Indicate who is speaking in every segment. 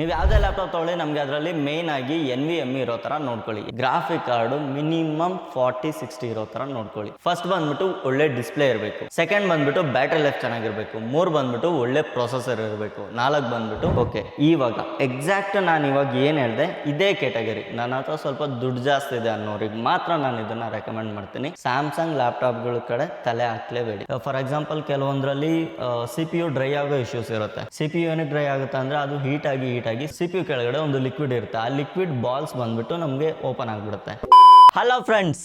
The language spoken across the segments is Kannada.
Speaker 1: ನೀವು ಯಾವುದೇ ಲ್ಯಾಪ್ಟಾಪ್ ತೊಗೊಳ್ಳಿ ನಮಗೆ ಅದರಲ್ಲಿ ಮೇನ್ ಆಗಿ NVMe ಇರೋ ಥರ ನೋಡ್ಕೊಳ್ಳಿ. ಗ್ರಾಫಿಕ್ ಕಾರ್ಡು ಮಿನಿಮಮ್ 40-60 ಇರೋ ಥರ ನೋಡ್ಕೊಳ್ಳಿ. ಫಸ್ಟ್ ಬಂದ್ಬಿಟ್ಟು ಒಳ್ಳೆ ಡಿಸ್ಪ್ಲೇ ಇರಬೇಕು. ಸೆಕೆಂಡ್ ಬಂದ್ಬಿಟ್ಟು ಬ್ಯಾಟ್ರಿ ಲೈಫ್ ಚೆನ್ನಾಗಿರಬೇಕು. 3 ಬಂದ್ಬಿಟ್ಟು ಒಳ್ಳೆ ಪ್ರೊಸೆಸರ್ ಇರಬೇಕು. 4 ಬಂದ್ಬಿಟ್ಟು ಓಕೆ. ಇವಾಗ ಎಕ್ಸಾಕ್ಟ್ ನಾನು ಇವಾಗ ಏನು ಹೇಳಿದೆ ಇದೇ ಕ್ಯಾಟಗರಿ. ನನ್ನ ಹತ್ರ ಸ್ವಲ್ಪ ದುಡ್ಡು ಜಾಸ್ತಿ ಇದೆ ಅನ್ನೋರಿಗೆ ಮಾತ್ರ ನಾನು ಇದನ್ನ ರೆಕಮೆಂಡ್ ಮಾಡ್ತೀನಿ. ಸ್ಯಾಮ್ಸಂಗ್ ಲ್ಯಾಪ್ಟಾಪ್ಗಳ ಕಡೆ ತಲೆ ಹಾಕ್ಲೇಬೇಡಿ. ಫಾರ್ ಎಕ್ಸಾಂಪಲ್ ಕೆಲವೊಂದರಲ್ಲಿ CPU ಡ್ರೈ ಆಗೋ ಇಶ್ಯೂಸ್ ಇರುತ್ತೆ. CPU ಏನಕ್ಕೆ ಡ್ರೈ ಆಗುತ್ತೆ ಅಂದ್ರೆ ಅದು ಹೀಟ್ ಆಗಿ CPU ಕೆಳಗಡೆ ಒಂದು ಲಿಕ್ವಿಡ್ ಇರುತ್ತೆ. ಆ ಲಿಕ್ವಿಡ್ ಬಾಲ್ಸ್ ಬಂದ್ಬಿಟ್ಟು ನಮಗೆ ಓಪನ್ ಆಗ್ಬಿಡುತ್ತೆ. Hello friends,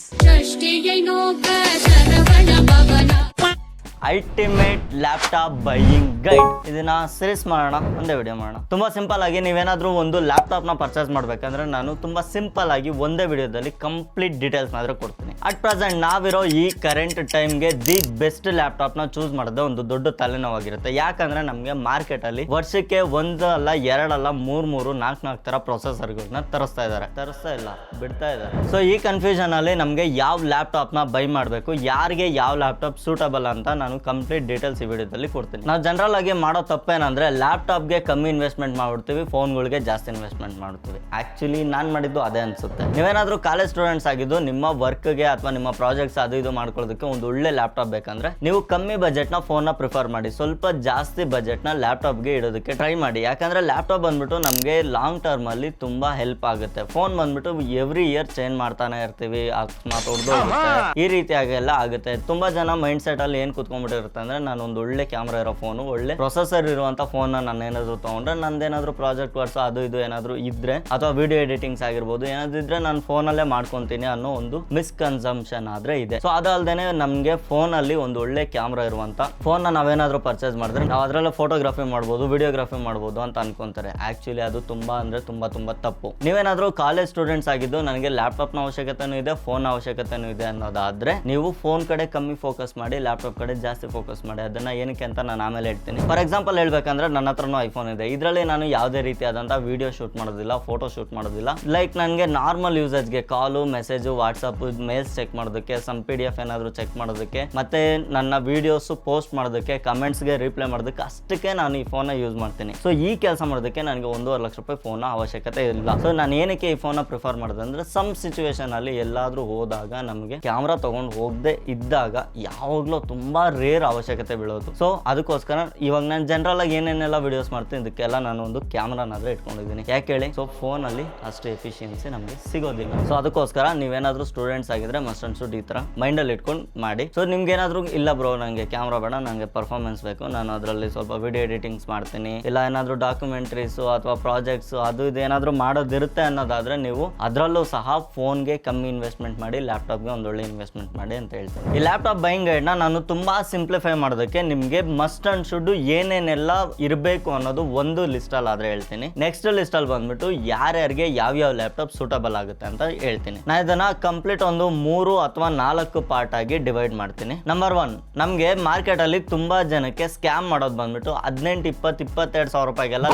Speaker 1: ultimate laptop buying guide ಇದನ್ನ ಸೀರೀಸ್ ಮಾಡೋಣ, ಒಂದೇ ವಿಡಿಯೋ ಮಾಡೋಣ. ತುಂಬಾ ಸಿಂಪಲ್ ಆಗಿ ನೀವೇನಾದ್ರೂ ಒಂದು ಲ್ಯಾಪ್ಟಾಪ್ ನ ಪರ್ಚೇಸ್ ಮಾಡ್ಬೇಕಂದ್ರೆ ನಾನು ತುಂಬಾ ಸಿಂಪಲ್ ಆಗಿ ಒಂದೇ ವಿಡಿಯೋದಲ್ಲಿ ಕಂಪ್ಲೀಟ್ ಡೀಟೇಲ್ಸ್ ಮಾತ್ರ ಕೊಡ್ತೀನಿ. ಅಟ್ ಪ್ರೆಸೆಂಟ್ ನಾವಿರೋ ಈ ಕರೆಂಟ್ ಟೈಮ್ಗೆ ದಿ ಬೆಸ್ಟ್ ಲ್ಯಾಪ್ಟಾಪ್ ನ ಚೂಸ್ ಮಾಡೋದೇ ಒಂದು ದೊಡ್ಡ ತಲೆನೋವಾಗಿರುತ್ತೆ. ಯಾಕಂದ್ರೆ ನಮಗೆ ಮಾರ್ಕೆಟ್ ಅಲ್ಲಿ ವರ್ಷಕ್ಕೆ ಒಂದಲ್ಲ ಎರಡಲ್ಲ ಮೂರು 4 ತರ ಪ್ರೊಸೆಸರ್ಗಳನ್ನ ತರಿಸ್ತಾ ಇಲ್ಲ, ಬಿಡ್ತಾ ಇದ್ದಾರೆ. ಸೊ ಈ ಕನ್ಫ್ಯೂಷನ್ ಅಲ್ಲಿ ನಮಗೆ ಯಾವ ಲ್ಯಾಪ್ಟಾಪ್ ನ ಬೈ ಮಾಡಬೇಕು, ಯಾರಿಗೆ ಯಾವ ಲ್ಯಾಪ್ಟಾಪ್ ಸೂಟಬಲ್ ಅಂತ ನಾನು ಕಂಪ್ಲೀಟ್ ಡೀಟೇಲ್ಸ್ ಈ ವಿಡಿಯೋದಲ್ಲಿ ಕೊಡ್ತೀನಿ. ನಾವು ಜನರಲ್ ಆಗಿ ಮಾಡೋ ತಪ್ಪೇನಂದ್ರೆ ಲ್ಯಾಪ್ಟಾಪ್ಗೆ ಕಮ್ಮಿ ಇನ್ವೆಸ್ಟ್ಮೆಂಟ್ ಮಾಡ್ಬಿಡ್ತೀವಿ, ಫೋನ್ಗಳಿಗೆ ಜಾಸ್ತಿ ಇನ್ವೆಸ್ಟ್ಮೆಂಟ್ ಮಾಡ್ತೀವಿ. ಆಕ್ಚುಲಿ ನಾನು ಮಾಡಿದ್ದು ಅದೇ ಅನ್ಸುತ್ತೆ. ನೀವೇನಾದ್ರೂ ಕಾಲೇಜ್ ಸ್ಟೂಡೆಂಟ್ಸ್ ಆಗಿದ್ದು ನಿಮ್ಮ ವರ್ಕ್ಗೆ ಅಥವಾ ನಿಮ್ಮ ಪ್ರಾಜೆಕ್ಟ್ಸ್ ಅದು ಇದು ಮಾಡ್ಕೊಳ್ಳೋದಕ್ಕೆ ಒಂದು ಒಳ್ಳೆ ಲ್ಯಾಪ್ಟಾಪ್ ಬೇಕಂದ್ರೆ ನೀವು ಕಮ್ಮಿ ಬಜೆಟ್ ನ ಫೋನ್ ನ ಪ್ರಿಫರ್ ಮಾಡಿ, ಸ್ವಲ್ಪ ಜಾಸ್ತಿ ಬಜೆಟ್ ನ ಲ್ಯಾಪ್ಟಾಪ್ಗೆ ಇಡೋದಕ್ಕೆ ಟ್ರೈ ಮಾಡಿ. ಯಾಕಂದ್ರೆ ಲ್ಯಾಪ್ಟಾಪ್ ಬಂದ್ಬಿಟ್ಟು ನಮಗೆ ಲಾಂಗ್ ಟರ್ಮ್ ಅಲ್ಲಿ ತುಂಬಾ ಹೆಲ್ಪ್ ಆಗುತ್ತೆ. ಫೋನ್ ಬಂದ್ಬಿಟ್ಟು ಎವ್ರಿ ಇಯರ್ ಚೇಂಜ್ ಮಾಡ್ತಾನೆ ಇರ್ತೀವಿ, ಅಕಸ್ಮಾತ್ ಈ ರೀತಿಯಾಗಿ ಎಲ್ಲ ಆಗುತ್ತೆ. ತುಂಬಾ ಜನ ಮೈಂಡ್ ಸೆಟ್ ಅಲ್ಲಿ ಏನ್ ಕುತ್ಕೊಂಡ್ಬಿಟ್ಟಿರುತ್ತೆ ಅಂದ್ರೆ ನಾನು ಒಂದು ಒಳ್ಳೆ ಕ್ಯಾಮ್ರಾ ಇರೋ ಫೋನು, ಒಳ್ಳೆ ಪ್ರೊಸೆಸರ್ ಇರುವಂತ ಫೋನ್ ನಾನು ಏನಾದ್ರು ತಗೊಂಡ್ರೆ ನಂದೇನಾದ್ರು ಪ್ರಾಜೆಕ್ಟ್ ವರ್ಕ್ಸ್ ಅದು ಇದು ಏನಾದ್ರು ಇದ್ರೆ ಅಥವಾ ವಿಡಿಯೋ ಎಡಿಟಿಂಗ್ಸ್ ಆಗಿರ್ಬೋದು ಏನಾದ್ರು ಇದ್ರೆ ನಾನು ಫೋನ್ ಅಲ್ಲೇ ಮಾಡ್ಕೊಂತೀನಿ ಅನ್ನೋ ಒಂದು ಮಿಸ್ಕನ್ಸಂಪ್ಷನ್ ಆದ್ರೆ ಇದೆ. ಸೊ ಅದಲ್ದೇನೆ ನಮ್ಗೆ ಫೋನ್ ಅಲ್ಲಿ ಒಂದು ಒಳ್ಳೆ ಕ್ಯಾಮ್ರಾ ಇರುವಂತ ಫೋನ್ ನಾವೇನಾದ್ರೂ ಪರ್ಚೇಸ್ ಮಾಡಿದ್ರೆ ನಾವು ಅದರಲ್ಲೇ ಫೋಟೋಗ್ರಫಿ ಮಾಡ್ಬೋದು, ವಿಡಿಯೋಗ್ರಫಿ ಮಾಡ್ಬೋದು ಅಂತ ಅನ್ಕೊಂತಾರೆ. ಆಕ್ಚುಲಿ ಅದು ತುಂಬಾ ಅಂದ್ರೆ ತುಂಬಾ ತಪ್ಪು. ನೀವೇನಾದ್ರೂ ಕಾಲೇಜ್ ಸ್ಟೂಡೆಂಟ್ಸ್ ಆಗಿದ್ದು ನನಗೆ ಲ್ಯಾಪ್ಟಾಪ್ ನ ಅವಶ್ಯಕತೆನೂ ಇದೆ, ಫೋನ್ ಅವಶ್ಯಕತೆನೂ ಇದೆ ಅನ್ನೋದಾದ್ರೆ ನೀವು ಫೋನ್ ಕಡೆ ಕಮ್ಮಿ ಫೋಕಸ್ ಮಾಡಿ, ಲ್ಯಾಪ್ಟಾಪ್ ಕಡೆ ಜಾಸ್ತಿ ಫೋಕಸ್ ಮಾಡಿ. ಅದನ್ನ ಏನಕ್ಕೆ ಅಂತ ನಾನು ಆಮೇಲೆ ಹೇಳ್ತೀನಿ. ಫಾರ್ ಎಕ್ಸಾಂಪಲ್ ಹೇಳ್ಬೇಕಂದ್ರೆ ನನ್ನ ಹತ್ರನೂ ಐಫೋನ್ ಇದೆ. ಇದರಲ್ಲಿ ನಾನು ಯಾವುದೇ ರೀತಿಯಾದಂತಹ ವಿಡಿಯೋ ಶೂಟ್ ಮಾಡೋದಿಲ್ಲ, ಫೋಟೋ ಶೂಟ್ ಮಾಡೋದಿಲ್ಲ. ಲೈಕ್ ನನಗೆ ನಾರ್ಮಲ್ ಯೂಸೇಜ್ಗೆ ಕಾಲು, ಮೆಸೇಜ್, ವಾಟ್ಸಪ್, ಮೇಲ್ಸ್ ಚೆಕ್ ಮಾಡೋದಕ್ಕೆ, ಸಮ್ PDF ಏನಾದ್ರು ಚೆಕ್ ಮಾಡೋದಕ್ಕೆ, ಮತ್ತೆ ನನ್ನ ವಿಡಿಯೋಸ್ ಪೋಸ್ಟ್ ಮಾಡೋದಕ್ಕೆ, ಕಮೆಂಟ್ಸ್ಗೆ ರಿಪ್ಲೈ ಮಾಡೋದಕ್ಕೆ ಅಷ್ಟಕ್ಕೆ ನಾನು ಈ ಫೋನ್ ಯೂಸ್ ಮಾಡ್ತೀನಿ. ಸೊ ಈ ಕೆಲಸ ಮಾಡೋದಕ್ಕೆ ನನಗೆ 1.5 ಲಕ್ಷ ರೂಪಾಯಿ ಫೋನ್ ಅವಶ್ಯಕತೆ ಇಲ್ಲ. ಸೊ ನಾನು ಏನಕ್ಕೆ ಈ ಫೋನ್ ಪ್ರಿಫರ್ ಮಾಡೋದು ಅಂದ್ರೆ ಸಮ್ ಸಿಚುವೇಶನ್ ಅಲ್ಲಿ ಎಲ್ಲಾದ್ರೂ ಹೋದಾಗ ನಮಗೆ ಕ್ಯಾಮ್ರಾ ತಗೊಂಡು ಹೋಗದೆ ಇದ್ದಾಗ ಯಾವಾಗ್ಲೂ ತುಂಬಾ ರೇರ್ ಅವಶ್ಯಕತೆ ಬೀಳೋದು. ಸೊ ಅದಕ್ಕೋಸ್ಕರ ಇವಾಗ ನಾನು ಜನರಲ್ ಆಗಿ ಏನೇನೆಲ್ಲ ವಿಡಿಯೋಸ್ ಮಾಡ್ತೀನಿ ಇದಕ್ಕೆಲ್ಲ ನಾನು ಒಂದು ಕ್ಯಾಮ್ರಾನಾದ್ರೆ ಇಟ್ಕೊಂಡಿದ್ದೀನಿ. ಯಾಕೆ ಹೇಳಿ, ಸೊ ಫೋನ್ ಅಲ್ಲಿ ಅಷ್ಟು ಎಫಿಷಿಯನ್ಸಿ ನಮಗೆ ಸಿಗೋದಿಲ್ಲ. ಸೊ ಅದಕ್ಕೋಸ್ಕರ ನೀವೇನಾದ್ರೂ ಸ್ಟೂಡೆಂಟ್ಸ್ ಆಗಿದ್ರೆ ಮಸ್ಟ್ ಅಂಡ್ ಶುಡ್ ಈ ತರ ಮೈಂಡ್ ಅಲ್ಲಿ ಇಟ್ಕೊಂಡು ಮಾಡಿ. ಸೊ ನಿಮ್ಗೆ ಏನಾದ್ರು ಇಲ್ಲ ಬ್ರೋ ನಂಗೆ ಕ್ಯಾಮ್ರಾ ಬೇಡ, ನಂಗೆ ಪರ್ಫಾರ್ಮೆನ್ಸ್ ಬೇಕು, ನಾನು ಅದರಲ್ಲಿ ಸ್ವಲ್ಪ ವಿಡಿಯೋ ಎಡಿಟಿಂಗ್ಸ್ ಮಾಡ್ತೀನಿ, ಇಲ್ಲ ಏನಾದ್ರು ಡಾಕ್ಯುಮೆಂಟ್ರೀಸ್ ಅಥವಾ ಪ್ರಾಜೆಕ್ಟ್ಸ್ ಅದು ಇದು ಏನಾದ್ರು ಮಾಡೋದಿರುತ್ತೆ ಅನ್ನೋದಾದ್ರೆ ನೀವು ಅದರಲ್ಲೂ ಸಹ ಫೋನ್ಗೆ ಕಮ್ಮಿ ಇನ್ವೆಸ್ಟ್ಮೆಂಟ್ ಮಾಡಿ, ಲ್ಯಾಪ್ಟಾಪ್ಗೆ ಒಂದೊಳ್ಳೆ ಇನ್ವೆಸ್ಟ್ಮೆಂಟ್ ಮಾಡಿ ಅಂತ ಹೇಳ್ತೀನಿ. ಈ ಲ್ಯಾಪ್ಟಾಪ್ ಬೈಯಿಂಗ್ ಗೈಡ್ ನಾನು ತುಂಬಾ ಸಿಂಪ್ಲಿಫೈ ಮಾಡೋದಕ್ಕೆ ನಿಮ್ಗೆ ಮಸ್ಟ್ ಅಂಡ್ ಶುಡ್ ಏನೇನೆಲ್ಲ ಇರಬೇಕು ಅನ್ನೋದು ಒಂದು ಲಿಸ್ಟ್ ಅಲ್ಲಿ ಆದ್ರೆ ಹೇಳ್ತೀನಿ. ನೆಕ್ಸ್ಟ್ ಲಿಸ್ಟ್ ಅಲ್ಲಿ ಬಂದ್ಬಿಟ್ಟು ಯಾರ್ಯಾರಿಗೆ ಯಾವ ಲ್ಯಾಪ್ಟಾಪ್ ಸೂಟಬಲ್ ಆಗುತ್ತೆ ಅಂತ ಹೇಳ್ತೀನಿ. ನಾ ಇದನ್ನ ಕಂಪ್ಲೀಟ್ ಒಂದು 3 ಅಥವಾ 4 ಪಾರ್ಟ್ ಆಗಿ ಡಿವೈಡ್ ಮಾಡ್ತೀನಿ. ನಂಬರ್ 1, ನಮ್ಗೆ ಮಾರ್ಕೆಟ್ ಅಲ್ಲಿ ತುಂಬಾ ಜನಕ್ಕೆ ಸ್ಕ್ಯಾಮ್ ಮಾಡೋದು ಬಂದ್ಬಿಟ್ಟು 18, 20, 22 ಸಾವಿರ ರೂಪಾಯಿಗೆಲ್ಲ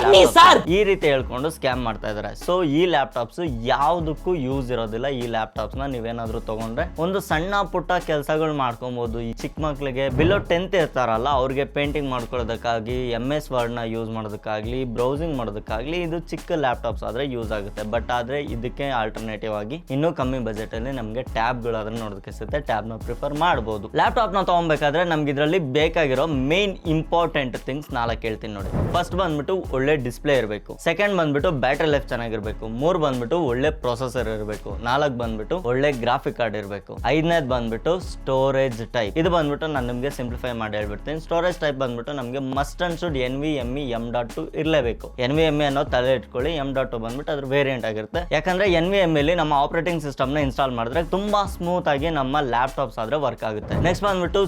Speaker 1: ಈ ರೀತಿ ಹೇಳ್ಕೊಂಡು ಸ್ಕ್ಯಾಮ್ ಮಾಡ್ತಾ ಇದಾರೆ. ಸೊ ಈ ಲ್ಯಾಪ್ಟಾಪ್ಸ್ ಯಾವ್ದಕ್ಕೂ ಯೂಸ್ ಇರೋದಿಲ್ಲ. ಈ ಲ್ಯಾಪ್ಟಾಪ್ಸ್ ನ ನೀವೇನಾದ್ರೂ ತಗೊಂಡ್ರೆ ಒಂದು ಸಣ್ಣ ಪುಟ್ಟ ಕೆಲಸಗಳು ಮಾಡ್ಕೊಬಹುದು. ಈ ಚಿಕ್ಕ ಮಕ್ಳಿಗೆ ಬಿಲೋ 10th ಇರ್ತಾರಲ್ಲ ಅವ್ರಿಗೆ ಪೇಂಟಿಂಗ್ ಮಾಡ್ಕೊಳ್ಳೋದಕ್ಕಾಗಿ, MS ವರ್ಡ್ ನ ಯೂಸ್ ಮಾಡೋದಕ್ಕಾಗ್ಲಿ, ಬ್ರೌಸಿಂಗ್ ಮಾಡೋದಕ್ಕಾಗ್ಲಿ ಇದು ಚಿಕ್ಕ ಲ್ಯಾಪ್ಟಾಪ್ಸ್ ಆದ್ರೆ ಯೂಸ್ ಆಗುತ್ತೆ. ಬಟ್ ಆದ್ರೆ ಇದಕ್ಕೆ ಆಲ್ಟರ್ನೇಟಿವ್ ಆಗಿ ಇನ್ನೂ ಕಮ್ಮಿ ಬಜೆಟ್ ಅಲ್ಲಿ ನಮಗೆ ಟ್ಯಾಬ್ ಗಳು ಅದನ್ನ ನೋಡೋದಕ್ಕೆ ಸಿಗುತ್ತೆ, ಟ್ಯಾಬ್ ನ ಪ್ರಿಫರ್ ಮಾಡಬಹುದು. ಲ್ಯಾಪ್ಟಾಪ್ ನ ತಗೊಬೇಕಾದ್ರೆ ನಮ್ಗೆ ಇದರಲ್ಲಿ ಬೇಕಾಗಿರೋ ಮೇನ್ ಇಂಪಾರ್ಟೆಂಟ್ ಥಿಂಗ್ಸ್ 4 ಹೇಳ್ತೀನಿ ನೋಡಿ. ಫಸ್ಟ್ ಬಂದ್ಬಿಟ್ಟು ಒಳ್ಳೆ ಡಿಸ್ಪ್ಲೇ ಇರಬೇಕು. ಸೆಕೆಂಡ್ ಬಂದ್ಬಿಟ್ಟು ಬ್ಯಾಟರಿ ಲೈಫ್ ಚೆನ್ನಾಗಿರ್ಬೇಕು. 3 ಬಂದ್ಬಿಟ್ಟು ಒಳ್ಳೆ ಪ್ರೊಸೆಸರ್ ಇರಬೇಕು. 4 ಬಂದ್ಬಿಟ್ಟು ಒಳ್ಳೆ ಗ್ರಾಫಿಕ್ ಕಾರ್ಡ್ ಇರಬೇಕು. 5ನೇದು ಬಂದ್ಬಿಟ್ಟು ಸ್ಟೋರೇಜ್ ಟೈಪ್. ಇದು ಬಂದ್ಬಿಟ್ಟು ನಾನು ನಿಮ್ಗೆ ಸಿಂಪ್ಲಿಫೈ ಮಾಡಿ ಹೇಳ್ಬಿಡ್ತೀನಿ. ಸ್ಟೋರೇಜ್ ಟೈಪ್ ಬಂದ್ಬಿಟ್ಟು ನಮಗೆ must and should NVMe M.2 ಇರಲೇಬೇಕು. NVMe ಅನ್ನೋ ತಲೆ ಇಟ್ಕೊಳ್ಳಿ. M.2 ಬಂದ್ಬಿಟ್ಟು ಅದ್ರ ವೇರಿಯಂಟ್ ಆಗಿರುತ್ತೆ. ಯಾಕಂದ್ರೆ NVMe ಅಲ್ಲಿ ನಮ್ಮ ಆಪರೇಟಿಂಗ್ ಸಿಸ್ಟಮ್ ನ ಇನ್ಸ್ಟಾಲ್ ಮಾಡಿದ್ರೆ ತುಂಬಾ ಸ್ಮೂತ್ ಆಗಿ ನಮ್ಮ ಲ್ಯಾಪ್ಟಾಪ್ಸ್ ಆದ್ರೆ ವರ್ಕ್ ಆಗುತ್ತೆ. ನೆಕ್ಸ್ಟ್ ಬಂದ್ಬಿಟ್ಟು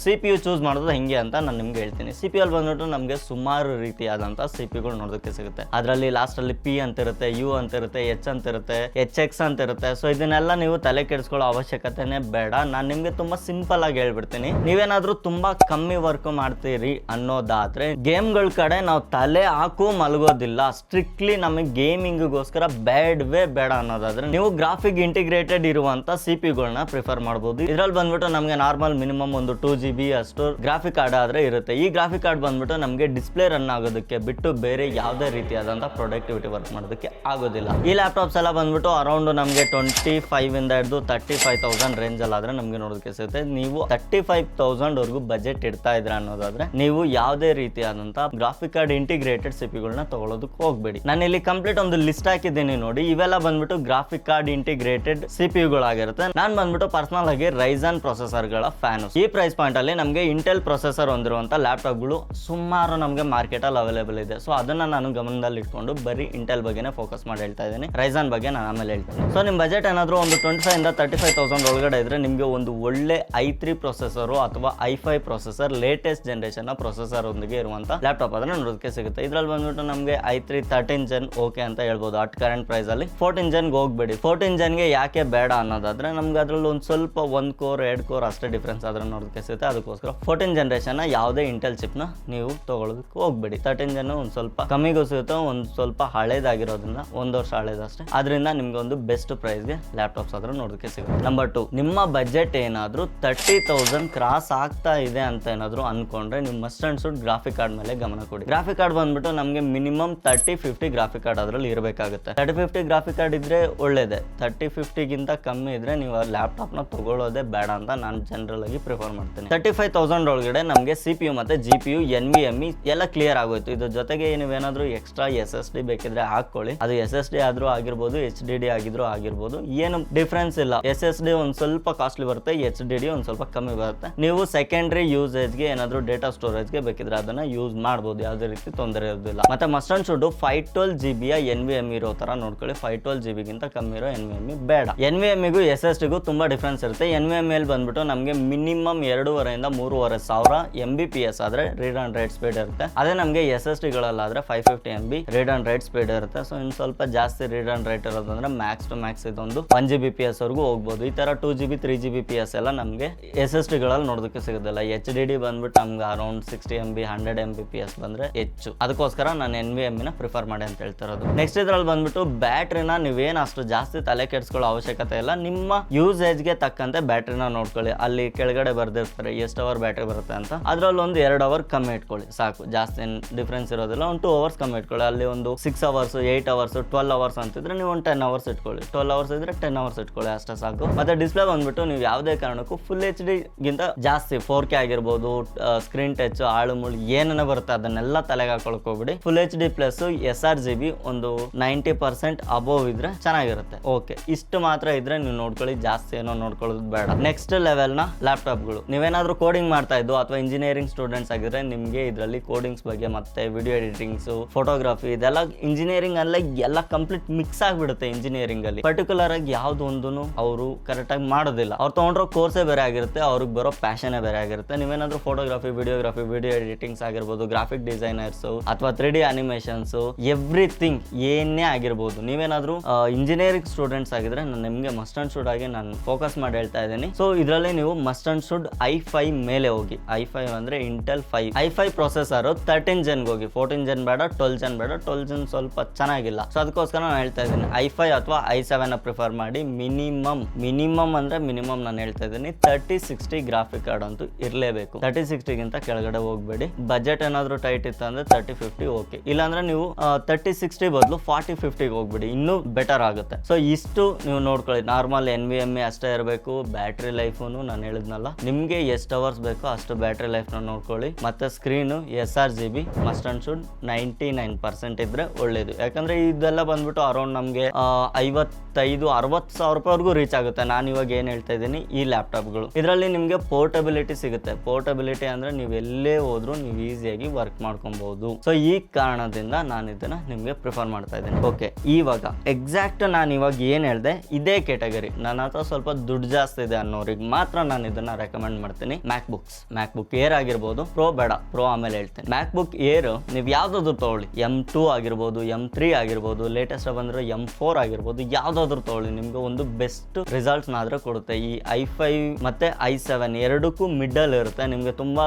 Speaker 1: CPU ಚೂಸ್ ಮಾಡೋದು ಹೆಂಗೆ ಅಂತ ನಾನು ನಿಮ್ಗೆ ಹೇಳ್ತೀನಿ. CPU ಅಲ್ಲಿ ಬಂದ್ಬಿಟ್ಟು ನಮಗೆ ಸುಮಾರು ರೀತಿಯಾದಂತಹ CPU ಗಳು ನೋಡೋದಕ್ಕೆ ಸಿಗುತ್ತೆ. ಅದರಲ್ಲಿ ಲಾಸ್ಟ್ ಅಲ್ಲಿ P ಅಂತ ಇರುತ್ತೆ, U ಅಂತ ಇರುತ್ತೆ, H ಅಂತ ಇರುತ್ತೆ, HX ಅಂತ ಇರುತ್ತೆ. ಸೊ ಇದನ್ನೆಲ್ಲ ನೀವು ತಲೆ ಕೆಡಿಸ್ಕೊಳ್ಳೋ ಅವಶ್ಯಕತೆನೇ ಬೇಡ. ನಾನು ನಿಮ್ಗೆ ತುಂಬಾ ಸಿಂಪಲ್ ಆಗಿ ಹೇಳ್ಬಿಡ್ತೀನಿ. ನೀವೇನಾದ್ರೂ ತುಂಬಾ ಕಮ್ಮಿ ವರ್ಕ್ ಮಾಡ್ತೀರಿ ಅನ್ನೋದಾದ್ರೆ ಗೇಮ್ಗಳ ಕಡೆ ನಾವು ತಲೆ ಹಾಕು ಮಲಗೋದಿಲ್ಲ. ಸ್ಟ್ರಿಕ್ಟ್ಲಿ ನಮಗೆ ಗೇಮಿಂಗ್ಗೋಸ್ಕರ ಬೇಡವೇ ಬೇಡ ಅನ್ನೋದಾದ್ರೆ ನೀವು ಗ್ರಾಫಿಕ್ ಇಂಟಿಗ್ರೇಟೆಡ್ ಇರುವಂತ ಸಿಪಿಗಳನ್ನ ಪ್ರಿಫರ್ ಮಾಡಬಹುದು. ಇದ್ರಲ್ಲಿ ಬಂದ್ಬಿಟ್ಟು ನಮಗೆ ನಾರ್ಮಲ್ ಮಿನಿಮಮ್ ಒಂದು 2 GB ಅಷ್ಟು ಗ್ರಾಫಿಕ್ ಕಾರ್ಡ್ ಆದ್ರೆ ಇರುತ್ತೆ. ಈ ಗ್ರಾಫಿಕ್ ಕಾರ್ಡ್ ಬಂದ್ಬಿಟ್ಟು ನಮಗೆ ಡಿಸ್ಪ್ಲೇ ರನ್ ಆಗೋದಕ್ಕೆ ಬಿಟ್ಟು ಬೇರೆ ಯಾವುದೇ ರೀತಿಯಾದಂತ ಪ್ರೊಡಕ್ಟಿವಿಟಿ ವರ್ಕ್ ಮಾಡೋದಕ್ಕೆ ಆಗೋದಿಲ್ಲ. ಈ ಲ್ಯಾಪ್ಟಾಪ್ಸ್ ಎಲ್ಲ ಬಂದ್ಬಿಟ್ಟು ಅರೌಂಡ್ ನಮಗೆ 25 ಇಂದ ಹಿಡಿದು 35,000 ರೇಂಜ್ ಅಲ್ಲಿ ಆದ್ರೆ ನಮಗೆ ನೋಡೋದಕ್ಕೆ ಸಿಗುತ್ತೆ. ನೀವು 35,000 ವರೆಗೂ ಬಜೆಟ್ ಇಡ್ತಾ ಇದ್ರ ಅನ್ನೋದಾದ್ರೆ ನೀವು ಯಾವುದೇ ರೀತಿಯಾದಂತ ಗ್ರಾಫಿಕ್ ಕಾರ್ಡ್ ಇಂಟಿಗ್ರೇಟೆಡ್ ಸಿಪಿಗಳನ್ನ ತಗೊಳ್ಳೋದಕ್ಕೆ ಹೋಗ್ಬೇಡಿ. ನಾನು ಇಲ್ಲಿ ಕಂಪ್ಲೀಟ್ ಒಂದು ಲಿಸ್ಟ್ ಹಾಕಿದ್ದೀನಿ ನೋಡಿ. ಇವೆಲ್ಲ ಬಂದ್ಬಿಟ್ಟು ಗ್ರಾಫಿಕ್ ಕಾರ್ಡ್ ಇಂಟಿಗ್ರೇಟೆಡ್ ಸಿಪಿಯುಗಳಾಗಿರುತ್ತೆ. ನಾನು ಬಂದ್ಬಿಟ್ಟು ಪರ್ಸನಲ್ ಆಗಿ ರೈಸನ್ ಪ್ರೊಸೆಸರ್ಗಳ ಫ್ಯಾನ್. ಈ ಪ್ರೈಸ್ ಪಾಯಿಂಟ್ ಅಲ್ಲಿ ನಮಗೆ ಇಂಟೆಲ್ ಪ್ರೊಸೆಸರ್ ಹೊಂದಿರುವಂತ ಲ್ಯಾಪ್ಟಾಪ್ಗಳು ಸುಮಾರು ನಮಗೆ ಮಾರ್ಕೆಟ್ ಅಲ್ಲಿ ಅವೈಲೇಬಲ್ ಇದೆ. ಸೊ ಅದನ್ನ ನಾನು ಗಮನದಲ್ಲಿ ಇಟ್ಕೊಂಡು ಬರೀ ಇಂಟೆಲ್ ಬಗ್ಗೆನೇ ಫೋಕಸ್ ಮಾಡಿ ಹೇಳ್ತಾ ಇದ್ದೀನಿ. ರೈಸನ್ ಬಗ್ಗೆ ನಾನು ಆಮೇಲೆ ಹೇಳ್ತೀನಿ. ಸೊ ನಿಮ್ಮ ಬಜೆಟ್ ಏನಾದರೂ ಒಂದು 25 ಇಂದ 35,000 ಒಳಗಡೆ ಇದ್ರೆ ನಿಮಗೆ ಒಂದು ಒಳ್ಳೆ i3 ಪ್ರೊಸೆಸರ್ ಅಥವಾ i5 processor latest generation processor ಒಂದಿಗೆ ಇರುವಂತ ಲ್ಯಾಪ್ಟಾಪ್ ಅದನ್ನ ನೋಡೋದಕ್ಕೆ ಸಿಗುತ್ತೆ. ಇದ್ರಲ್ಲಿ ಬಂದ್ಬಿಟ್ಟು ನಮಗೆ i3 13 ಜನ್ ಓಕೆ ಅಂತ ಹೇಳ್ಬೋದು ಅಟ್ ಕರೆಂಟ್ ಪ್ರೈಸ್ ಅಲ್ಲಿ. 14 ಜನ್ಗೆ ಹೋಗ್ಬೇಡಿ. 14 ಜನ್ಗೆ ಯಾಕೆ ಬೇಡ ಅನ್ನೋದಾದ್ರೆ ನಮ್ಗೆ ಅದ್ರಲ್ಲಿ ಒಂದು ಸ್ವಲ್ಪ 1 ಕೋರ್ 2 ಕೋರ್ ಅಷ್ಟೇ ಡಿಫ್ರೆನ್ಸ್ ಆದ್ರೆ ನೋಡೋದಕ್ಕೆ ಸಿಗುತ್ತೆ. ಅದಕ್ಕೋಸ್ಕರ 14 ಜನರೇಷನ್ ಯಾವುದೇ ಇಂಟೆಲ್ ಚಿಪ್ ನ ನೀವು ತಗೊಳ್ಳೋದಕ್ಕೆ ಹೋಗ್ಬೇಡಿ. 13 ಜನ್ ಒಂದು ಸ್ವಲ್ಪ ಕಮ್ಮಿಗೂ ಸಿಗುತ್ತೆ, ಒಂದು ಸ್ವಲ್ಪ ಹಳೇದಾಗಿರೋದ್ರಿಂದ 1 ವರ್ಷ ಹಳೇದಷ್ಟೇ. ಅದರಿಂದ ನಿಮ್ಗೆ ಒಂದು ಬೆಸ್ಟ್ ಪ್ರೈಸ್ಗೆ ಲ್ಯಾಪ್ಟಾಪ್ಸ್ ಆದ್ರೂ ನೋಡೋದಕ್ಕೆ ಸಿಗುತ್ತೆ. ನಂಬರ್ 2, ನಿಮ್ಮ ಬಜೆಟ್ ಏನಾದರೂ 30,000 ಕ್ರಾಸ್ ಆಗ್ತಾ ಇದೆ ಅಂತ ಏನಾದರೂ ಅನ್ಕೊಂಡ್ರೆ ನೀವು must and should graphic card ಮೇಲೆ ಗಮನ ಕೊಡಿ. ಗ್ರಾಫಿಕ್ ಕಾರ್ಡ್ ಬಂದ್ಬಿಟ್ಟು ನಮಗೆ ಮಿನಿಮಮ್ 3050 ಗ್ರಾಫಿಕ್ ಕಾರ್ಡ್ ಅದರಲ್ಲಿ ಇರಬೇಕಾಗುತ್ತೆ. 3050 ಗ್ರಾಫಿಕ್ ಕಾರ್ಡ್ ಇದ್ರೆ ಒಳ್ಳೇದೇ. 3050ಗಿಂತ ಕಮ್ಮಿ ಇದ್ರೆ ನೀವು ಲ್ಯಾಪ್ಟಾಪ್ ನ ತಗೊಳ್ಳೋದೇ ಬೇಡ ಅಂತ ನಾನು ಜನರಲ್ ಆಗಿ ಪ್ರಿಫರ್ ಮಾಡ್ತೀನಿ. 35,000 ಒಳಗಡೆ ನಮಗೆ CPU ಮತ್ತೆ GPU NVMe ಎಲ್ಲ ಕ್ಲಿಯರ್ ಆಗೋಯ್ತು. ಇದ್ರ ಜೊತೆಗೆ ನೀವೇನಾದ್ರೂ ಎಕ್ಸ್ಟ್ರಾ SSD ಬೇಕಿದ್ರೆ ಹಾಕೊಳ್ಳಿ. ಅದು SSD ಆದ್ರೂ ಆಗಿರ್ಬೋದು, HDD ಆಗಿದ್ರು ಆಗಿರ್ಬೋದು, ಏನು ಡಿಫ್ರೆನ್ಸ್ ಇಲ್ಲ. SSD ಒಂದ್ ಸ್ವಲ್ಪ ಕಾಸ್ಟ್ಲಿ ಬರುತ್ತೆ, HDD ಒಂದ್ ಸ್ವಲ್ಪ ಕಮ್ಮಿ ಬರುತ್ತೆ. ನೀವು ಸೆಕೆಂಡರಿ ಯೂಸೇಜ್ಗೆ ಏನಾದ್ರು ಡೇಟಾ ಸ್ಟೋರೇಜ್ಗೆ ಬೇಕಿದ್ರೆ ಅದನ್ನ ಯೂಸ್ ಮಾಡಬಹುದು, ಯಾವುದೇ ರೀತಿ ತೊಂದರೆ ಇರೋದಿಲ್ಲ. ಮತ್ತೆ must and should 512 GB NVMe ಇರೋ ತರ ನೋಡ್ಕೊಳ್ಳಿ. 512 GB ಗಿಂತ ಕಮ್ಮಿ ಇರೋ NVMe ಬೇಡ. NVMe SSD ತುಂಬಾ ಡಿಫ್ರೆನ್ಸ್ ಇರುತ್ತೆ. NVMe ಅಲ್ಲಿ ಬಂದ್ಬಿಟ್ಟು ನಮಗೆ ಮಿನಿಮಮ್ 2,500 ಇಂದ 3,500 MBPS ಆದ್ರೆ ರೀಡ್ ಅಂಡ್ ರೈಟ್ ಸ್ಪೀಡ್ ಇರುತ್ತೆ. ಅದೇ ನಮಗೆ SSD ಗಳಲ್ಲಾದ್ರೆ 550 MB read and write speed ಇರುತ್ತೆ. ಸೊ ಇನ್ನು ಸ್ವಲ್ಪ ಜಾಸ್ತಿ ರೀಡ್ ಅಂಡ್ ರೈಟ್ ಇರೋದಂದ್ರೆ ಮ್ಯಾಕ್ಸ್ ಟು ಮ್ಯಾಕ್ಸ್ ಇದೊಂದು 1 GBPS ವರೆಗೂ ಹೋಗ್ಬೋದು. ಈ ತರ 2 GB 3 GBPS ಎಲ್ಲ ನಮಗೆ SSD ಗಳಲ್ಲಿ ನೋಡೋದಕ್ಕೆ ಸಿಗೋದಿಲ್ಲ. HDD ಬಂದ್ಬಿಟ್ಟು ನಮ್ಗೆ ಅರೌಂಡ್ 60 MB 100 MBPS ಬಂದ್ರೆ ಹೆಚ್ಚು. ಅದಕ್ಕೋಸ್ಕರ ನಾನು NVMe ನ ಪ್ರಿಫರ್ ಮಾಡಿ ಅಂತ ಹೇಳ್ತಾ ಇರೋದು. ನೆಕ್ಸ್ಟ್ ಇದ್ರಲ್ಲಿ ಬಂದ್ಬಿಟ್ಟು ಬ್ಯಾಟ್ರಿನ ನೀವೇನು ಅಷ್ಟು ಜಾಸ್ತಿ ತಲೆ ಕೆಡಿಸ್ಕೊಳ್ಳೋ ಅವಶ್ಯಕತೆ ಇಲ್ಲ. ನಿಮ್ಮ ಯೂಸೇಜ್ಗೆ ತಕ್ಕಂತೆ ಬ್ಯಾಟ್ರಿನ ನೋಡ್ಕೊಳ್ಳಿ. ಅಲ್ಲಿ ಕೆಳಗಡೆ ಬರ್ದಿರ್ತಾರೆ ಎಷ್ಟು ಅವರ್ ಬ್ಯಾಟ್ರಿ ಬರುತ್ತೆ ಅಂತ. ಅದ್ರಲ್ಲಿ ಒಂದು 2 ಅವರ್ ಕಮ್ಮಿ ಇಟ್ಕೊಳ್ಳಿ ಸಾಕು. ಜಾಸ್ತಿ ಡಿಫ್ರೆನ್ಸ್ ಇರೋದಿಲ್ಲ. ಒಂದು 2 ಅವರ್ಸ್ ಕಮ್ಮಿ ಇಟ್ಕೊಳ್ಳಿ. ಅಲ್ಲಿ ಒಂದು 6 ಅವರ್ಸ್ 8 ಅವರ್ಸ್ 12 ಅವರ್ಸ್ ಅಂತಿದ್ರೆ ನೀವು ಒಂದು 10 ಅವರ್ಸ್ ಇಟ್ಕೊಳ್ಳಿ. 12 ಅವರ್ಸ್ ಇದ್ರೆ 10 ಅವರ್ಸ್ ಇಟ್ಕೊಳ್ಳಿ, ಅಷ್ಟೇ ಸಾಕು. ಮತ್ತೆ ಡಿಸ್ಪ್ಲೇ ಬಂದ್ಬಿಟ್ಟು ನೀವು ಯಾವುದೇ ಕಾರಣಕ್ಕೂ ಫುಲ್ HD ಗಿಂತ ಜಾಸ್ತಿ 4K ಆಗಿರ್ಬೋದು, ಸ್ಕ್ರೀನ್ ಟಚ್ ಆಳು ಮುಳು ಏನನ್ನ ಬರುತ್ತೆ ಅದನ್ನೆಲ್ಲ ತಲೆಗೆ ಹಾಕೊಳಕ್ ಹೋಗ್ಬಿಡಿ. ಫುಲ್ HD ಪ್ಲಸ್ sRGB ಒಂದು 90% ಅಬೋವ್ ಇದ್ರೆ ಚೆನ್ನಾಗಿರುತ್ತೆ. ಓಕೆ, ಇಷ್ಟು ಮಾತ್ರ ಇದ್ರೆ ನೀವು ನೋಡ್ಕೊಳ್ಳಿ, ಜಾಸ್ತಿ ಏನೋ ನೋಡ್ಕೊಳ್ಳೋದು ಬೇಡ. ನೆಕ್ಸ್ಟ್ ಲೆವೆಲ್ ನ ಲ್ಯಾಪ್ಟಾಪ್ಗಳು. ನೀವೇನಾದ್ರೂ ಕೋಡಿಂಗ್ ಮಾಡ್ತಾ ಇದ್ದು ಅಥವಾ ಇಂಜಿನಿಯರಿಂಗ್ ಸ್ಟೂಡೆಂಟ್ಸ್ ಆಗಿದ್ರೆ ನಿಮಗೆ ಇದರಲ್ಲಿ ಕೋಡಿಂಗ್ಸ್ ಬಗ್ಗೆ ಮತ್ತೆ ವಿಡಿಯೋ ಎಡಿಟಿಂಗ್ಸ್, ಫೋಟೋಗ್ರಫಿ ಇದೆಲ್ಲ ಇಂಜಿನಿಯರಿಂಗ್ ಅಲ್ಲೇ ಎಲ್ಲ ಕಂಪ್ಲೀಟ್ ಮಿಕ್ಸ್ ಆಗಿಬಿಡುತ್ತೆ. ಇಂಜಿನಿಯರಿಂಗ್ ಅಲ್ಲಿ ಪರ್ಟಿಕ್ಯುಲರ್ ಆಗಿ ಯಾವುದೊಂದು ಅವರು ಕರೆಕ್ಟ್ ಆಗಿ ಮಾಡೋದಿಲ್ಲ. ಅವ್ರು ತಗೊಂಡ್ರೋ ಕೋರ್ಸೇ ಬೇರೆ ಆಗಿರುತ್ತೆ, ಅವ್ರಿಗೆ ಬರೋ ಪ್ಯಾಷನೇ ಬೇರೆ ಆಗಿರುತ್ತೆ. ನೀವೇನಾದ್ರೂ ಫೋಟೋಗ್ರಫಿ, ವಿಡಿಯೋಗ್ರಫಿ, ವಿಡಿಯೋ ಎಡಿಟಿಂಗ್ಸ್ ಆಗಿರ್ಬೋದು, ಗ್ರಾಫಿಕ್ ಡಿಸೈನರ್ಸ್ ಅಥವಾ 3D ಅನಿಮೇಷನ್ಸ್, ಎವ್ರಿಥಿಂಗ್ ಏನೇ ಆಗಿರ್ಬೋದು. ನೀವೇನಾದ್ರೂ ಇಂಜಿನಿಯರಿಂಗ್ ಸ್ಟೂಡೆಂಟ್ಸ್ ಆಗಿದ್ರೆ ನಾನು ನಿಮಗೆ ಮಸ್ಟ್ ಅಂಡ್ ಶುಡ್ ಆಗಿ ನಾನು ಫೋಕಸ್ ಮಾಡಿ ಹೇಳ್ತಾ ಇದ್ದೀನಿ. ಸೊ ಇದರಲ್ಲಿ ನೀವು ಮಸ್ಟ್ ಅಂಡ್ ಶುಡ್ i5 ಮೇಲೆ ಹೋಗಿ. i5 ಅಂದ್ರೆ ಇಂಟೆಲ್ 5 i5 ಪ್ರೊಸೆಸರ್ 13 ಜನ್ಗೆ ಹೋಗಿ. 14 ಜನ್ ಬೇಡ, 12 ಜನ್ ಬೇಡ. 12 ಜನ್ ಸ್ವಲ್ಪ ಚೆನ್ನಾಗಿಲ್ಲ. ಸೊ ಅದಕ್ಕೋಸ್ಕರ ನಾನು ಹೇಳ್ತಾ ಇದ್ದೀನಿ i5 ಅಥವಾ i7 ಪ್ರಿಫರ್ ಮಾಡಿ. ಮಿನಿಮಮ್ ಅಂದ್ರೆ ಮಿನಿಮಮ್ ನಾನು ಹೇಳ್ತಾ ಇದ್ದೀನಿ 3060 ಗ್ರಾಫಿಕ್ ಕಾರ್ಡ್ ಅಂತೂ ಇರಲೇಬೇಕು. 3060 ಗಿಂತ ಕೆಳಗಡೆ ಹೋಗ್ಬೇಡಿ. ಬಜೆಟ್ ಏನಾದ್ರು ಟೈಟ್ ಇತ್ತು ಅಂದ್ರೆ 3050 ಓಕೆ. ಇಲ್ಲಾಂದ್ರೆ ನೀವು 3060 ಬದಲು 4050 ಹೋಗ್ಬಿಡಿ, ಇನ್ನೂ ಬೆಟರ್ ಆಗುತ್ತೆ. ಸೊ ಇಷ್ಟು ನೀವು ನೋಡ್ಕೊಳ್ಳಿ. ನಾರ್ಮಲ್ NVMe ಅಷ್ಟೇ ಇರಬೇಕು. ಬ್ಯಾಟ್ರಿ ಲೈಫ್ ನಾನು ಹೇಳಿದ್ನಲ್ಲ, ನಿಮ್ಗೆ ಎಷ್ಟು ಅವರ್ಸ್ ಬೇಕೋ ಅಷ್ಟು ಬ್ಯಾಟ್ರಿ ಲೈಫ್ ನ ನೋಡ್ಕೊಳ್ಳಿ. ಮತ್ತೆ screen sRGB must and should 99% ಇದ್ರೆ ಒಳ್ಳೇದು. ಯಾಕಂದ್ರೆ ಇದೆಲ್ಲ ಬಂದ್ಬಿಟ್ಟು ಅರೌಂಡ್ ನಮ್ಗೆ 55-60 ಸಾವಿರ ರೂಪಾಯಿವರೆಗೂ ರೀಚ್ ಆಗುತ್ತೆ. ನಾನು ಇವಾಗ ಏನ್ ಹೇಳ್ತಾ ಇದ್ದೀನಿ ಈ ಲ್ಯಾಪ್ಟಾಪ್ಗಳು. ಇದರಲ್ಲಿ ನಿಮ್ಗೆ ಪೋರ್ಟಬಿಲಿಟಿ ಸಿಗುತ್ತೆ. ಪೋರ್ಟಬಿಲಿಟಿ ಅಂದ್ರೆ ನೀವು ಎಲ್ಲೇ ಹೋದ್ರು ನೀವು ಈಸಿಯಾಗಿ ವರ್ಕ್ ಮಾಡ್ಕೊಬಹುದು. ಸೊ ಈ ಕಾರಣದಿಂದ ನಾನು ಇದನ್ನ ನಿಮ್ಗೆ ಪ್ರಿಫರ್ ಮಾಡ್ತಾ ಇದ್ದೀನಿ. ಓಕೆ, ಇವಾಗ ಎಕ್ಸಾಕ್ಟ್ ನಾನು ಇವಾಗ ಏನ್ ಹೇಳ್ದೆ ಇದೇ ಕ್ಯಾಟಗರಿ. ನನ್ನ ಹತ್ರ ಸ್ವಲ್ಪ ದುಡ್ಡು ಜಾಸ್ತಿ ಇದೆ ಅನ್ನೋರಿಗೆ ಮಾತ್ರ ನಾನು ಇದನ್ನ ರೆಕಮೆಂಡ್ ಮಾಡ್ತೀನಿ. ಮ್ಯಾಕ್ಬುಕ್ ಏರ್ ಆಗಿರ್ಬೋದು, ಪ್ರೋ ಬೇಡ, ಪ್ರೋ ಆಮೇಲೆ ಹೇಳ್ತೀನಿ. ಮ್ಯಾಕ್ಬುಕ್ ಏರ್ ನೀವು ಯಾವ್ದಾದ್ರು ತಗೊಳ್ಳಿ. M2 ಆಗಿರ್ಬೋದು, M3 ಆಗಿರ್ಬೋದು, ಲೇಟೆಸ್ಟ್ ಬಂದ್ರೆ M4 ಆಗಿರ್ಬೋದು, ಯಾವ್ದಾದ್ರು ತಗೊಳ್ಳಿ. ನಿಮ್ಗೆ ಒಂದು ಬೆಸ್ಟ್ ರಿಸಲ್ಟ್ಸ್ ನಾದ್ರೆ ಕೊಡುತ್ತೆ. ಈ i5 ಮತ್ತೆ i7 ಎರಡಕ್ಕೂ ಮಿಡಲ್ ಇರುತ್ತೆ. ನಿಮ್ಗೆ ತುಂಬಾ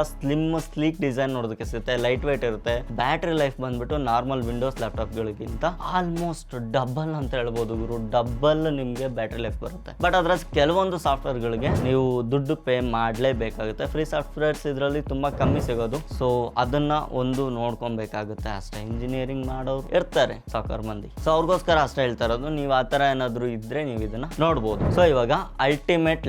Speaker 1: ಸ್ಲೀಕ್ ಡಿಸೈನ್ ನೋಡೋದಕ್ಕೆ ಸಿಗುತ್ತೆ, ಲೈಟ್ ವೇಟ್ ಇರುತ್ತೆ. ಬ್ಯಾಟ್ರಿ ಲೈಫ್ ಬಂದ್ಬಿಟ್ಟು ನಾರ್ಮಲ್ ವಿಂಡೋಸ್ ಲ್ಯಾಪ್ಟಾಪ್ಗಳಿಗಿಂತ ಆಲ್ಮೋಸ್ಟ್ ಡಬಲ್ ಅಂತ ಹೇಳ್ಬೋದು ಗುರು, ಡಬಲ್ ನಿಮಗೆ ಬ್ಯಾಟ್ರಿ ಲೈಫ್ ಬರುತ್ತೆ. ಬಟ್ ಅದ್ರ ಕೆಲವೊಂದು ಸಾಫ್ಟ್ವೇರ್ಗಳಿಗೆ ನೀವು ದುಡ್ಡು ಪೇ ಮಾಡಲೇಬೇಕಾಗುತ್ತೆ. ಫ್ರೀ ಸಾಫ್ಟ್ವೇರ್ಸ್ ಇದರಲ್ಲಿ ತುಂಬಾ ಕಮ್ಮಿ ಸಿಗೋದು, ಸೊ ಅದನ್ನ ಒಂದು ನೋಡ್ಕೊಬೇಕಾಗುತ್ತೆ ಅಷ್ಟೇ. ಇಂಜಿನಿಯರಿಂಗ್ ಮಾಡೋರು ಇರ್ತಾರೆ ಸಾಕರ್ ಮಂದಿ, ಸೊ ಅವ್ರಿಗೋಸ್ಕರ ಅಷ್ಟೇ ಹೇಳ್ತಾ ಇರೋದು. ನೀವು ಆ ಥರ ಏನಾದರೂ ಇದ್ರೆ ನೀವು ಇದನ್ನ ನೋಡ್ಬೋದು. ಸೊ ಇವಾಗ ಅಲ್ಟಿಮೇಟ್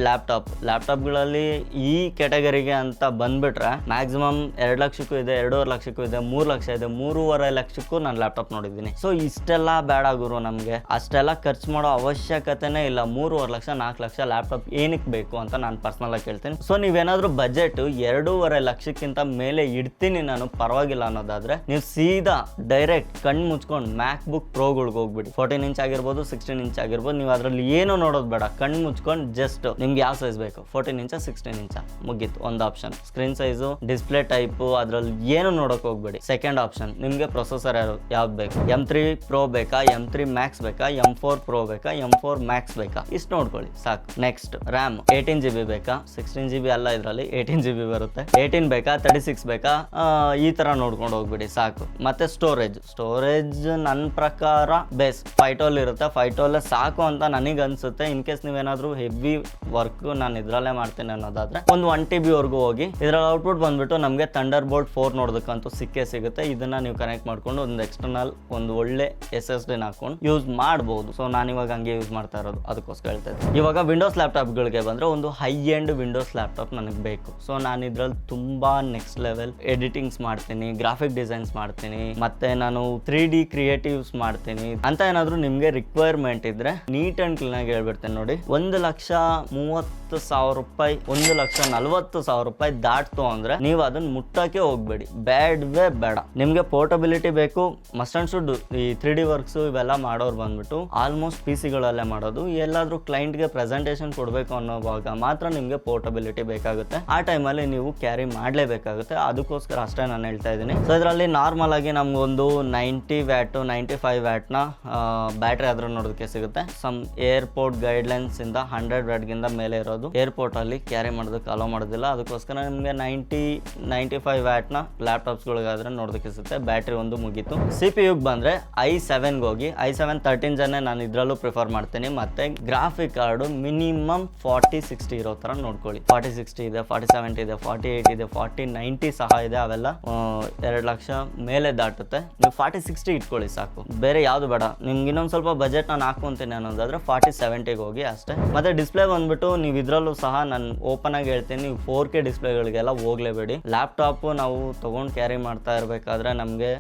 Speaker 1: ಲ್ಯಾಪ್ಟಾಪ್ಗಳಲ್ಲಿ ಈ ಕೆಟಗರಿಗೆ ಅಂತ ಬಂದ್ಬಿಟ್ರೆ ಮ್ಯಾಕ್ಸಿಮಮ್ 2 ಲಕ್ಷಕ್ಕೂ ಇದೆ, 2.5 ಲಕ್ಷಕ್ಕೂ ಇದೆ, 3 ಲಕ್ಷ ಇದೆ, 3.5 ಲಕ್ಷಕ್ಕೂ ನಾನು ಲ್ಯಾಪ್ಟಾಪ್ ನೋಡಿದ್ದೀನಿ. ಸೊ ಇಷ್ಟೆಲ್ಲ ಬೇಡ ಗುರು, ನಮಗೆ ಅಷ್ಟೆಲ್ಲ ಖರ್ಚು ಮಾಡೋ ಅವಶ್ಯಕತೆನೇ ಇಲ್ಲ. 3.5 ಲಕ್ಷ 4 ಲಕ್ಷ ಲ್ಯಾಪ್ಟಾಪ್ ಏನಕ್ಕೆ ಬೇಕು ಅಂತ ನಾನು ಪರ್ಸನಲ್ ಆಗಿ ಕೇಳ್ತೀನಿ. ಸೊ ನೀವೇನಾದ್ರೂ ಬಜೆಟ್ 2.5 ಲಕ್ಷಕ್ಕಿಂತ ಮೇಲೆ ಇಡ್ತೀನಿ ನಾನು, ಪರವಾಗಿಲ್ಲ ಅನ್ನೋದಾದ್ರೆ ನೀವು ಸೀದಾ ಡೈರೆಕ್ಟ್ ಕಣ್ಣು ಮುಚ್ಕೊಂಡು ಮ್ಯಾಕ್ ಬುಕ್ ಪ್ರೋಗಳಿಗೆ ಹೋಗ್ಬಿಡಿ. 14 ಇಂಚ್ ಆಗಿರ್ಬೋದು, 16 ಇಂಚ್ ಆಗಿರ್ಬೋದು, ನೀವು ಅದರಲ್ಲಿ ಏನು ನೋಡೋದು ಬೇಡ, ಕಣ್ಣು ಮುಚ್ಕೊಂಡು ಜಸ್ಟ್ ನಿಮ್ಗೆ ಯಾವ ಸೈಜ್ ಬೇಕು, 14 ಇಂಚ 16 ಇಂಚ ಮುಗೀತು ಒಂದು option. Screen size, display type, ಅದ್ರಲ್ಲಿ ಏನು ನೋಡೋಕೆ ಹೋಗ್ಬೇಡಿ. ಸೆಕೆಂಡ್ ಆಪ್ಷನ್, ನಿಮಗೆ ಪ್ರೊಸೆಸರ್ ಯಾವ್ದು ಬೇಕು, M3 Pro ಬೇಕಾ, M3 Max ಬೇಕಾ, M4 Pro ಬೇಕಾ, M4 Max ಬೇಕಾ, ಇಷ್ಟು ನೋಡ್ಕೊಳ್ಳಿ ಸಾಕು. ನೆಕ್ಸ್ಟ್ ರ್ಯಾಮ್ 18 GB ಬೇಕಾ, 16 GB ಅಲ್ಲ, ಇದರಲ್ಲಿ 18 GB ಬರುತ್ತೆ. 18 ಬೇಕಾ, 36 ಬೇಕಾ, ಈ ತರ ನೋಡ್ಕೊಂಡು ಹೋಗ್ಬಿಡಿ ಸಾಕು. ಮತ್ತೆ ಸ್ಟೋರೇಜ್ ನನ್ನ ಪ್ರಕಾರ ಬೇಸ್ 512 ಇರುತ್ತೆ, 512 ಸಾಕು ಅಂತ ನನಗೆ ಅನ್ಸುತ್ತೆ. ಇನ್ ಕೇಸ್ ನೀವೇನಾದ್ರೂ ಹೆವಿ ವರ್ಕ್ ನಾನು ಇದ್ರಲ್ಲೇ ಮಾಡ್ತೀನಿ ಅನ್ನೋದಾದ್ರೆ ಒಂದು 1 TB ವರೆಗೂ ಹೋಗಿ. ಇದರಲ್ಲಿ ಔಟ್ಪುಟ್ ಬಂದ್ಬಿಟ್ಟು ನಮಗೆ ಥಂಡರ್ಬೋಲ್ಟ್ 4 ನೋಡೋದಕ್ಕಂತೂ ಸಿಗುತ್ತೆ. ಇದನ್ನ ನೀವು ಕನೆಕ್ಟ್ ಮಾಡ್ಕೊಂಡು ಒಂದು ಎಕ್ಸ್ಟರ್ನಲ್ ಒಂದು ಒಳ್ಳೆ SSD ಹಾಕೊಂಡು ಯೂಸ್ ಮಾಡಬಹುದು. ಸೊ ನಾನು ಇವಾಗ ಹಂಗೆ ಯೂಸ್ ಮಾಡ್ತಾ ಇರೋದು, ಅದಕ್ಕೋಸ್ಕರ ಹೇಳ್ತಾ ಇದ್ದೀನಿ. ಇವಾಗ ವಿಂಡೋಸ್ ಲ್ಯಾಪ್ಟಾಪ್ಗಳಿಗೆ ಬಂದ್ರೆ ಒಂದು ಹೈ ಎಂಡ್ ವಿಂಡೋಸ್ ಲ್ಯಾಪ್ಟಾಪ್ ನನಗೆ ಬೇಕು. ಸೊ ನಾನು ಇದ್ರಲ್ಲಿ ತುಂಬಾ ನೆಕ್ಸ್ಟ್ ಲೆವೆಲ್ ಎಡಿಟಿಂಗ್ಸ್ ಮಾಡ್ತೀನಿ, ಗ್ರಾಫಿಕ್ ಡಿಸೈನ್ಸ್ ಮಾಡ್ತೀನಿ, ಮತ್ತೆ ನಾನು 3D ಕ್ರಿಯೇಟಿವ್ಸ್ ಮಾಡ್ತೀನಿ ಅಂತ ಏನಾದ್ರು ನಿಮ್ಗೆ ರಿಕ್ವೈರ್ಮೆಂಟ್ ಇದ್ರೆ ನೀಟ್ ಅಂಡ್ ಕ್ಲೀನ್ ಆಗಿ ಹೇಳ್ಬಿಡ್ತೇನೆ ನೋಡಿ. 1,30,000 ರೂಪಾಯಿ, 1,40,000 ರೂಪಾಯಿ ದಾಟ್ತು ಅಂದ್ರೆ ನೀವು ಅದನ್ನ ಮುಟ್ಟಕ್ಕೆ ಹೋಗ್ಬೇಡಿ, ಬೇಡವೇ ಬೇಡ. ನಿಮ್ಗೆ ಪೋರ್ಟಬಿಲಿಟಿ ಬೇಕು, ಮಸ್ಟ್ ಅಂಡ್ ಶುಡ್. ಈ 3D ವರ್ಕ್ಸ್ ಇವೆಲ್ಲ ಮಾಡೋರು ಬಂದ್ಬಿಟ್ಟು ಆಲ್ಮೋಸ್ಟ್ PC ಗಳಲ್ಲೇ ಮಾಡೋದು. ಎಲ್ಲಾದ್ರೂ ಕ್ಲೈಂಟ್ಗೆ ಪ್ರೆಸೆಂಟೇಷನ್ ಕೊಡಬೇಕು ಅನ್ನೋವಾಗ ಮಾತ್ರ ನಿಮ್ಗೆ ಪೋರ್ಟಬಿಲಿಟಿ ಬೇಕಾಗುತ್ತೆ. ಆ ಟೈಮಲ್ಲಿ ನೀವು ಕ್ಯಾರಿ ಮಾಡಲೇಬೇಕಾಗುತ್ತೆ. ಅದಕ್ಕೋಸ್ಕರ ಅಷ್ಟೇ ನಾನು ಹೇಳ್ತಾ ಇದ್ದೀನಿ. ಸೊ ಇದರಲ್ಲಿ ನಾರ್ಮಲ್ ಆಗಿ ನಮ್ಗೊಂದು 90 ವ್ಯಾಟ್ 95 ವ್ಯಾಟ್ನ ಬ್ಯಾಟ್ರಿ ಆದ್ರೂ ನೋಡೋದಕ್ಕೆ ಸಿಗುತ್ತೆ. ಸಮ್ ಏರ್ಪೋರ್ಟ್ ಗೈಡ್ಲೈನ್ಸ್ ಇಂದ 100 ವ್ಯಾಟ್ ಗಿಂತ ಮೇಲೆ ಇರೋದು ಏರ್ಪೋರ್ಟ್ ಅಲ್ಲಿ ಕ್ಯಾರಿ ಮಾಡೋದಕ್ಕೆ ಅಲೋ ಮಾಡೋದಿಲ್ಲ. ಅದಕ್ಕೋಸ್ಕರ ನಿಮಗೆ 90-95 ವ್ಯಾಟ್ನ ಲ್ಯಾಪ್ಟಾಪ್ಸ್ ಗಳಿಗಾದ್ರೆ ನೋಡೋದಕ್ಕೆ ಸಿಗುತ್ತೆ. ಬ್ಯಾಟ್ರಿ ಒಂದು ಮುಗೀತು. CPU ಬಂದ್ರೆ i7 ಹೋಗಿ. i7 13 ಜನ ನಾನು ಇದ್ರಲ್ಲೂ ಪ್ರಿಫರ್ ಮಾಡ್ತೀನಿ. ಮತ್ತೆ ಗ್ರಾಫಿಕ್ ಕಾರ್ಡ್ ಮಿನಿಮಮ್ 4060 ಇರೋ ತರ ನೋಡ್ಕೊಳ್ಳಿ. 4060 ಇದೆ, 4070 ಇದೆ, 48 ಇದೆ, 4090 ಸಹ ಇದೆ. ಅವೆಲ್ಲ 2 ಲಕ್ಷ ಮೇಲೆ ದಾಟುತ್ತೆ. ನೀವು 4060 ಇಟ್ಕೊಳ್ಳಿ ಸಾಕು, ಬೇರೆ ಯಾವ್ದು ಬೇಡ. ನಿಮ್ಗೆ ಇನ್ನೊಂದು ಸ್ವಲ್ಪ ಬಜೆಟ್ ನಾನು ಹಾಕೊಂತೀನಿ ಅನ್ನೋದಾದ್ರೆ 4070 ಹೋಗಿ ಅಷ್ಟೇ. ಮತ್ತೆ ಡಿಸ್ಪ್ಲೇ ಬಂದ್ಬಿಟ್ಟು ನೀವು ಇದ್ರಲ್ಲೂ ಸಹ ನಾನು ಓಪನ್ ಆಗಿ ಹೇಳ್ತೀನಿ, ನೀವು 4K ಡಿಸ್ಪ್ಲೇಗಳಿಗೆಲ್ಲ ಹೋಗ್ಲೇಬೇಡಿ. ಲ್ಯಾಪ್ಟಾಪ್ ನಾವು ತಗೊಂಡು ಕ್ಯಾರಿ ಮಾಡ್ತಾ ಇರಬೇಕಾದ್ರೆ ನಮಗೆ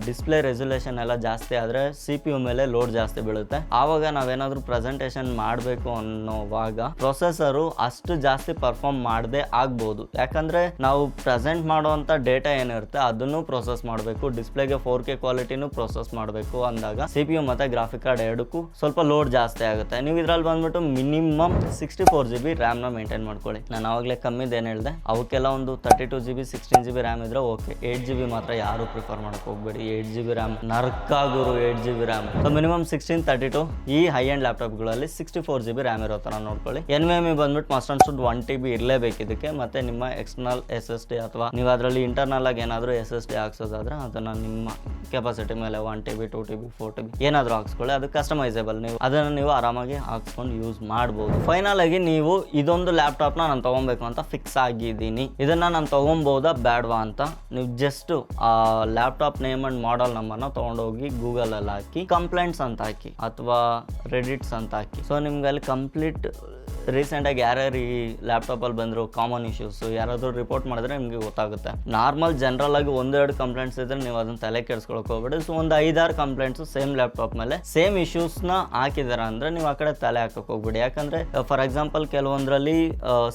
Speaker 1: ಡಿಸ್ಪ್ಲೇ ರೆಸಲ್ಯೂಷನ್ ಎಲ್ಲ ಜಾಸ್ತಿ ಆದ್ರೆ CPU ಮೇಲೆ ಲೋಡ್ ಜಾಸ್ತಿ ಬೀಳುತ್ತೆ. ಆವಾಗ ನಾವೇನಾದ್ರೂ ಪ್ರೆಸೆಂಟೇಷನ್ ಮಾಡಬೇಕು ಅನ್ನೋವಾಗ ಪ್ರೊಸೆಸರು ಅಷ್ಟು ಜಾಸ್ತಿ ಪರ್ಫಾರ್ಮ್ ಮಾಡದೆ ಆಗ್ಬೋದು. ಯಾಕಂದ್ರೆ ನಾವು ಪ್ರೆಸೆಂಟ್ ಮಾಡುವಂತ ಡೇಟಾ ಏನಿರುತ್ತೆ ಅದನ್ನು ಪ್ರೊಸೆಸ್ ಮಾಡಬೇಕು, ಡಿಸ್ಪ್ಲೇಗೆ 4K ಕ್ವಾಲಿಟಿನೂ ಪ್ರೊಸೆಸ್ ಮಾಡಬೇಕು ಅಂದಾಗ CPU ಮತ್ತೆ ಗ್ರಾಫಿಕ್ ಕಾರ್ಡ್ ಎರಡಕ್ಕೂ ಸ್ವಲ್ಪ ಲೋಡ್ ಜಾಸ್ತಿ ಆಗುತ್ತೆ. ನೀವು ಇದ್ರಲ್ಲಿ ಬಂದ್ಬಿಟ್ಟು ಮಿನಿಮಮ್ 64 GB ರ್ಯಾಮ್ ನ ಮೇಂಟೈನ್ ಮಾಡ್ಕೊಳ್ಳಿ. ನಾನು ಆವಾಗಲೇ ಕಮ್ಮಿದ ಏನು ಹೇಳಿದೆ, ಅವಕ್ಕೆಲ್ಲ ಒಂದು 32 GB 16 GB ರ್ಯಾಮ್ ಇದ್ರೆ ಓಕೆ. 8 GB ಮಾತ್ರ ಯಾರು ಪ್ರಿಫರ್ ಮಾಡಕ್ ಹೋಗ್ಬೇಡಿ. 8 GB ರ್ಯಾಮ್ ನರ್ಕಾಗುರು. 8 GB ರ್ಯಾಮ್. ಸೊ ಮಿನಿಮಮ್ 1632 ಈ ಹೈ ಎಂಡ್ ಲ್ಯಾಪ್ಟಾಪ್ಗಳಲ್ಲಿ 64 GB ರ್ಯಾಮ್ ಇರೋ ತರ ನೋಡ್ಕೊಳ್ಳಿ. NVMe ಬಂದ್ಬಿಟ್ಟು ಮಸ್ಟ್ ಅಂಡ್ ಶುಡ್ 1 TB ಇರಲೇಬೇಕು ಇದಕ್ಕೆ. ಮತ್ತೆ ನಿಮ್ಮ ಎಕ್ಸ್ಟರ್ನಲ್ SSD ಅಥವಾ ನೀವು ಅದರಲ್ಲಿ ಇಂಟರ್ನಲ್ ಆಗಿ ಏನಾದರೂ SSD ಹಾಕ್ಸೋದಾದ್ರೆ ಅದನ್ನ ನಿಮ್ಮ ಕೆಪಾಸಿಟಿ ಮೇಲೆ 1 TB 2 TB 4 TB ಏನಾದರೂ ಹಾಕ್ಸ್ಕೊಳ್ಳಿ. ಅದು ಕಸ್ಟಮೈಸೇಬಲ್. ಅದನ್ನು ನೀವು ಆರಾಮಾಗಿ ಹಾಕ್ಸ್ಕೊಂಡು ಯೂಸ್ ಮಾಡ್ಬೋದು. ಫೈನಲ್ ಆಗಿ ನೀವು ಇದೊಂದು ಲ್ಯಾಪ್ಟಾಪ್ನ ನಾನು ತಗೊಬೇಕು ಅಂತ ಫಿಕ್ಸ್ ಆಗಿದ್ದೀನಿ. ಇದನ್ನ ನಾನು ತಗೊಬೋದಾ ಬೇಡವಾ ಅಂತ ನೀವು ಜಸ್ಟ್ ಆ ಲ್ಯಾಪ್ಟಾಪ್ ನೇಮ್ ಅಂಡ್ ಮಾಡೆಲ್ ನಂಬರ್ನ ತೊಗೊಂಡೋಗಿ ಗೂಗಲಲ್ಲಿ ಹಾಕಿ ಕಂಪ್ಲೇಂಟ್ಸ್ ಅಂತ ಹಾಕಿ ಅಥವಾ ರೆಡಿಟ್ಸ್ ಅಂತ ಹಾಕಿ. ಸೊ ನಿಮ್ಗೆ ಅಲ್ಲಿ ಕಂಪ್ಲೀಟ್ ರೀಸೆಂಟಾಗಿ ಯಾರ್ಯಾರು ಈ ಲ್ಯಾಪ್ಟಾಪಲ್ಲಿ ಬಂದರು ಕಾಮನ್ ಇಶ್ಯೂಸ್ ಯಾರಾದರೂ ರಿಪೋರ್ಟ್ ಮಾಡಿದ್ರೆ ನಿಮಗೆ ಗೊತ್ತಾಗುತ್ತೆ. ನಾರ್ಮಲ್ ಜನರಲ್ ಆಗಿ 1-2 ಕಂಪ್ಲೇಂಟ್ಸ್ ಇದ್ರೆ ನೀವು ಅದನ್ನ ತಲೆ ಕೆಡಿಸ್ಕೊಳಕ್ಕೆ ಹೋಗ್ಬೇಡಿ. ಸೊ ಒಂದು 5-6 ಕಂಪ್ಲೇಂಟ್ಸು ಸೇಮ್ ಲ್ಯಾಪ್ಟಾಪ್ ಮೇಲೆ ಸೇಮ್ ಇಶ್ಯೂಸ್ನ ಹಾಕಿದಾರೆ ಅಂದರೆ ನೀವು ಆ ಕಡೆ ತಲೆ ಹಾಕಕ್ಕೆ ಹೋಗ್ಬೇಡಿ. ಯಾಕಂದರೆ ಫಾರ್ ಎಕ್ಸಾಂಪಲ್ ಕೆಲವೊಂದರಲ್ಲಿ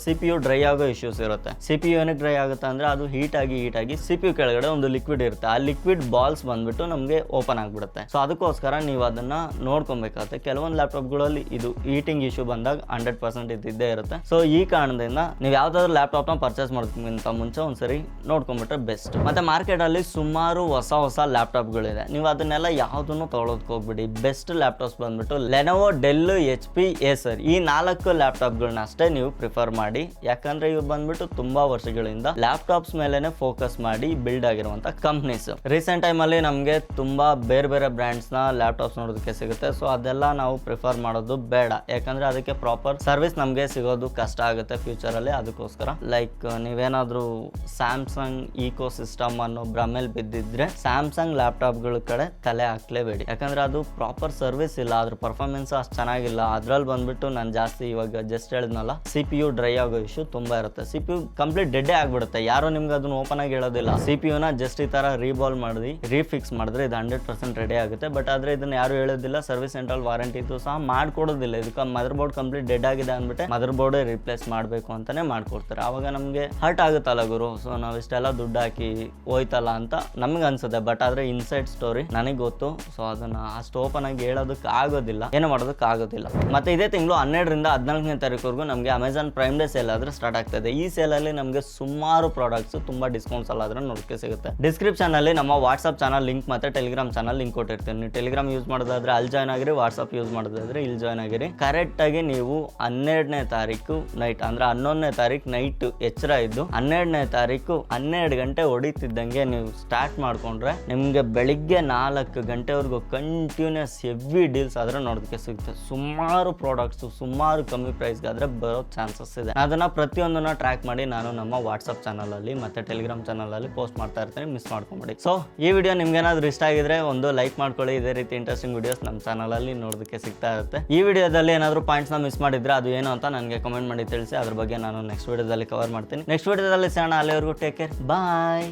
Speaker 1: CPU ಡ್ರೈ ಆಗೋ ಇಶ್ಯೂಸ್ ಇರುತ್ತೆ. CPU ಏನಕ್ಕೆ ಡ್ರೈ ಆಗುತ್ತೆ ಅಂದರೆ ಅದು ಹೀಟ್ ಆಗಿ CPU ಕೆಳಗಡೆ ಒಂದು ಲಿಕ್ವಿಡ್ ಇರುತ್ತೆ. ಆ ಲಿಕ್ವಿಡ್ ಬಾಲ್ಸ್ ಬಂದ್ಬಿಟ್ಟು ನಮಗೆ ಓಪನ್ ಆಗಿಬಿಡುತ್ತೆ. ಸೊ ಅದಕ್ಕೋಸ್ಕರ ನೀವು ಅದನ್ನು ನೋಡ್ಕೊಬೇಕಾಗುತ್ತೆ. ಕೆಲವೊಂದು ಲ್ಯಾಪ್ಟಾಪ್ಗಳಲ್ಲಿ ಇದು ಹೀಟಿಂಗ್ ಇಶ್ಯೂ ಬಂದಾಗ 100% 50% ಇದ್ದೇ ಇರುತ್ತೆ. ಸೊ ಈ ಕಾರಣದಿಂದ ನೀವು ಯಾವ್ದಾದ್ರು ಲ್ಯಾಪ್ಟಾಪ್ ನ ಪರ್ಚೇಸ್ ಮಾಡೋದಕ್ಕಿಂತ ಮುಂಚೆ ಒಂದ್ಸರಿ ನೋಡ್ಕೊಂಡ್ಬಿಟ್ರೆ ಬೆಸ್ಟ್. ಮತ್ತೆ ಮಾರ್ಕೆಟ್ ಅಲ್ಲಿ ಸುಮಾರು ಹೊಸ ಲ್ಯಾಪ್ಟಾಪ್ಗಳಿದೆ, ನೀವು ಅದನ್ನೆಲ್ಲ ಯಾವ್ದನ್ನು ತಗೊಳೋದಕ್ಕೆ ಹೋಗ್ಬಿಡಿ. ಬೆಸ್ಟ್ ಲ್ಯಾಪ್ಟಾಪ್ಸ್ ಬಂದ್ಬಿಟ್ಟು ಲೆನೋವೋ, ಡೆಲ್, HP, ಏಸರ್ ಈ 4 ಲ್ಯಾಪ್ಟಾಪ್ಗಳನ್ನ ಅಷ್ಟೇ ನೀವು ಪ್ರಿಫರ್ ಮಾಡಿ. ಯಾಕಂದ್ರೆ ಇವು ಬಂದ್ಬಿಟ್ಟು ತುಂಬಾ ವರ್ಷಗಳಿಂದ ಲ್ಯಾಪ್ಟಾಪ್ಸ್ ಮೇಲೆನೆ ಫೋಕಸ್ ಮಾಡಿ ಬಿಲ್ಡ್ ಆಗಿರುವಂತ ಕಂಪ್ನೀಸ್. ರೀಸೆಂಟ್ ಟೈಮ್ ಅಲ್ಲಿ ನಮಗೆ ತುಂಬಾ ಬೇರೆ ಬ್ರ್ಯಾಂಡ್ಸ್ ನ ಲ್ಯಾಪ್ಟಾಪ್ಸ್ ನೋಡೋದಕ್ಕೆ ಸಿಗುತ್ತೆ. ಸೊ ಅದೆಲ್ಲ ನಾವು ಪ್ರಿಫರ್ ಮಾಡೋದು ಬೇಡ, ಯಾಕಂದ್ರೆ ಅದಕ್ಕೆ ಪ್ರಾಪರ್ ಸರ್ವಿಸ್ ನಮಗೆ ಸಿಗೋದು ಕಷ್ಟ ಆಗುತ್ತೆ ಫ್ಯೂಚರ್ ಅಲ್ಲಿ. ಅದಕ್ಕೋಸ್ಕರ ಲೈಕ್ ನೀವೇನಾದ್ರೂ ಸ್ಯಾಮ್ಸಂಗ್ ಈಕೋ ಸಿಸ್ಟಮ್ ಅನ್ನೋ ಭ್ರಮೇಲ್ ಬಿದ್ದಿದ್ರೆ ಸ್ಯಾಮ್ಸಂಗ್ ಲ್ಯಾಪ್ಟಾಪ್ಗಳ ಕಡೆ ತಲೆ ಹಾಕ್ಲೇಬೇಡಿ. ಯಾಕಂದ್ರೆ ಅದು ಪ್ರಾಪರ್ ಸರ್ವಿಸ್ ಇಲ್ಲ, ಅದ್ರ ಪರ್ಫಾರ್ಮೆನ್ಸ್ ಅಷ್ಟು ಚೆನ್ನಾಗಿಲ್ಲ. ಅದ್ರಲ್ಲಿ ಬಂದ್ಬಿಟ್ಟು ನಾನು ಜಾಸ್ತಿ ಇವಾಗ ಜಸ್ಟ್ ಹೇಳಿದ್ನಲ್ಲ, CPU ಡ್ರೈ ಆಗೋ ಇಶ್ಯೂ ತುಂಬಾ ಇರುತ್ತೆ. CPU ಕಂಪ್ಲೀಟ್ ಡೆಡ್ಡೇ ಆಗ್ಬಿಡುತ್ತೆ, ಯಾರು ನಿಮ್ಗೆ ಅದನ್ನ ಓಪನ್ ಆಗಿ ಹೇಳೋದಿಲ್ಲ. CPU ನ ಜಸ್ಟ್ ಈ ತರ ರೀಬಾಲ್ ಮಾಡಿ ರೀಫಿಕ್ಸ್ ಮಾಡಿದ್ರೆ ಇದು 100% ರೆಡಿ ಆಗುತ್ತೆ. ಬಟ್ ಆದ್ರೆ ಇದನ್ನ ಯಾರು ಹೇಳೋದಿಲ್ಲ, ಸರ್ವಿಸ್ ಸೆಂಟ್ರಲ್ ವಾರಂಟಿ ಇದ್ದು ಸಹ ಮಾಡ್ಕೊಡೋದಿಲ್ಲ. ಇದಕ್ಕೆ ಮದರ್ ಬೋರ್ಡ್ ಕಂಪ್ಲೀಟ್ ಡೆಡ್ ಆಗಿದೆ ಅಂದ್ಬಿಟ್ಟು ಮದರ್ ಬೋರ್ಡ್ ರಿಪ್ಲೇಸ್ ಮಾಡಬೇಕು ಅಂತಾನೆ ಮಾಡ್ಕೊಡ್ತಾರೆ. ಅವಾಗ ನಮಗೆ ಹರ್ಟ್ ಆಗುತ್ತಲ್ಲ ಗುರು. ಸೊ ನಾವು ಇಷ್ಟೆಲ್ಲ ದುಡ್ಡು ಹಾಕಿ ಹೋಯ್ತಲ್ಲ ಅಂತ ನಮ್ಗೆ ಅನ್ಸುತ್ತೆ. ಬಟ್ ಆದ್ರೆ ಇನ್ಸೈಡ್ ಸ್ಟೋರಿ ನನಗೆ ಗೊತ್ತು. ಸೊ ಅದನ್ನ ಅಷ್ಟು ಓಪನ್ ಆಗಿ ಹೇಳೋದಕ್ಕೆ ಆಗೋದಿಲ್ಲ, ಏನೋ ಮಾಡೋದಕ್ಕೆ ಆಗೋದಿಲ್ಲ. ಮತ್ತೆ ಇದೇ ತಿಂಗಳು 12ರಿಂದ 14ನೇ ತಾರೀಕುವರೆಗೂ ನಮಗೆ ಅಮೆಝಾನ್ ಪ್ರೈಮ್ ಡೇ ಸೇಲ್ ಆದ್ರೆ ಸ್ಟಾರ್ಟ್ ಆಗ್ತದೆ. ಈ ಸೇಲ್ ಅಲ್ಲಿ ನಮಗೆ ಸುಮಾರು ಪ್ರಾಡಕ್ಟ್ಸ್ ತುಂಬಾ ಡಿಸ್ಕೌಂಟ್ಸ್ ಎಲ್ಲ ಆದ್ರೆ ನೋಡಕ್ಕೆ ಸಿಗುತ್ತೆ. ಡಿಸ್ಕ್ರಿಪ್ಷನ್ ಅಲ್ಲಿ ನಮ್ಮ ವಾಟ್ಸ್ಆಪ್ ಚಾನಲ್ ಲಿಂಕ್ ಮತ್ತೆ ಟೆಲಿಗ್ರಾಮ್ ಚಾನಲ್ ಲಿಂಕ್ ಕೊಟ್ಟಿರ್ತೀನಿ. ನೀವು ಟೆಲಿಗ್ರಾಮ್ ಯೂಸ್ ಮಾಡೋದಾದ್ರೆ ಅಲ್ಲಿ ಜಾಯ್ನ್ ಆಗಿರಿ, ವಾಟ್ಸ್ಆಪ್ ಯೂಸ್ ಮಾಡೋದಾದ್ರೆ ಇಲ್ಲಿ ಜಾಯ್ನ್ ಆಗಿರಿ. ಕರೆಕ್ಟ್ ಆಗಿ ನೀವು 12ನೇ ತಾರೀಕು ನೈಟ್ ಅಂದ್ರೆ 11ನೇ ತಾರೀಕು ನೈಟ್ ಎಚ್ಚರ ಇದ್ದು 12ನೇ ತಾರೀಕು 12 ಗಂಟೆ ಹೊಡಿತಿದ್ದಂಗೆ ನೀವು ಸ್ಟಾರ್ಟ್ ಮಾಡ್ಕೊಂಡ್ರೆ ನಿಮ್ಗೆ ಬೆಳಿಗ್ಗೆ 4 ಗಂಟೆವರೆಗೂ ಕಂಟಿನ್ಯೂಸ್ ಹೆವಿ ಡೀಲ್ಸ್ ಆದ್ರೆ ನೋಡೋದಕ್ಕೆ ಸಿಗುತ್ತೆ. ಸುಮಾರು ಪ್ರಾಡಕ್ಟ್ಸ್ ಸುಮಾರು ಕಮ್ಮಿ ಪ್ರೈಸ್ಗೆ ಆದ್ರೆ ಬರೋ ಚಾನ್ಸಸ್ ಇದೆ. ಅದನ್ನ ಪ್ರತಿಯೊಂದನ್ನ ಟ್ರ್ಯಾಕ್ ಮಾಡಿ ನಾನು ನಮ್ಮ ವಾಟ್ಸ್ಆಪ್ ಚಾನಲ್ ಅಲ್ಲಿ ಮತ್ತೆ ಟೆಲಿಗ್ರಾಮ್ ಚಾನಲ್ ಅಲ್ಲಿ ಪೋಸ್ಟ್ ಮಾಡ್ತಾ ಇರ್ತೀನಿ, ಮಿಸ್ ಮಾಡ್ಕೊಂಬಿಡಿ. ಸೊ ಈ ವಿಡಿಯೋ ನಿಮ್ಗೆ ಏನಾದ್ರು ಇಷ್ಟ ಆಗಿದ್ರೆ ಒಂದು ಲೈಕ್ ಮಾಡ್ಕೊಳ್ಳಿ. ಇದೇ ರೀತಿ ಇಂಟ್ರೆಸ್ಟಿಂಗ್ ವಿಡಿಯೋಸ್ ನಮ್ಮ ಚಾನಲ್ ಅಲ್ಲಿ ನೋಡೋದಕ್ಕೆ ಸಿಗ್ತಾ ಇರುತ್ತೆ. ಈ ವಿಡಿಯೋದಲ್ಲಿ ಏನಾದ್ರು ಪಾಯಿಂಟ್ಸ್ ನ ಮಿಸ್ ಮಾಡಿದ್ರೆ ಅದು ಏನು ಅಂತ ನನಗೆ ಕಮೆಂಟ್ ಮಾಡಿ ತಿಳಿಸಿ. ಅದ್ರ ಬಗ್ಗೆ ನಾನು ನೆಕ್ಸ್ಟ್ ವಿಡಿಯೋದಲ್ಲಿ ಕವರ್ ಮಾಡ್ತೀನಿ. ನೆಕ್ಸ್ಟ್ ವಿಡಿಯೋದಲ್ಲಿ ಸಿಗೋಣ. ಅಲ್ಲಿವರೆಗೂ ಟೇಕ್ ಕೇರ್, ಬಾಯ್.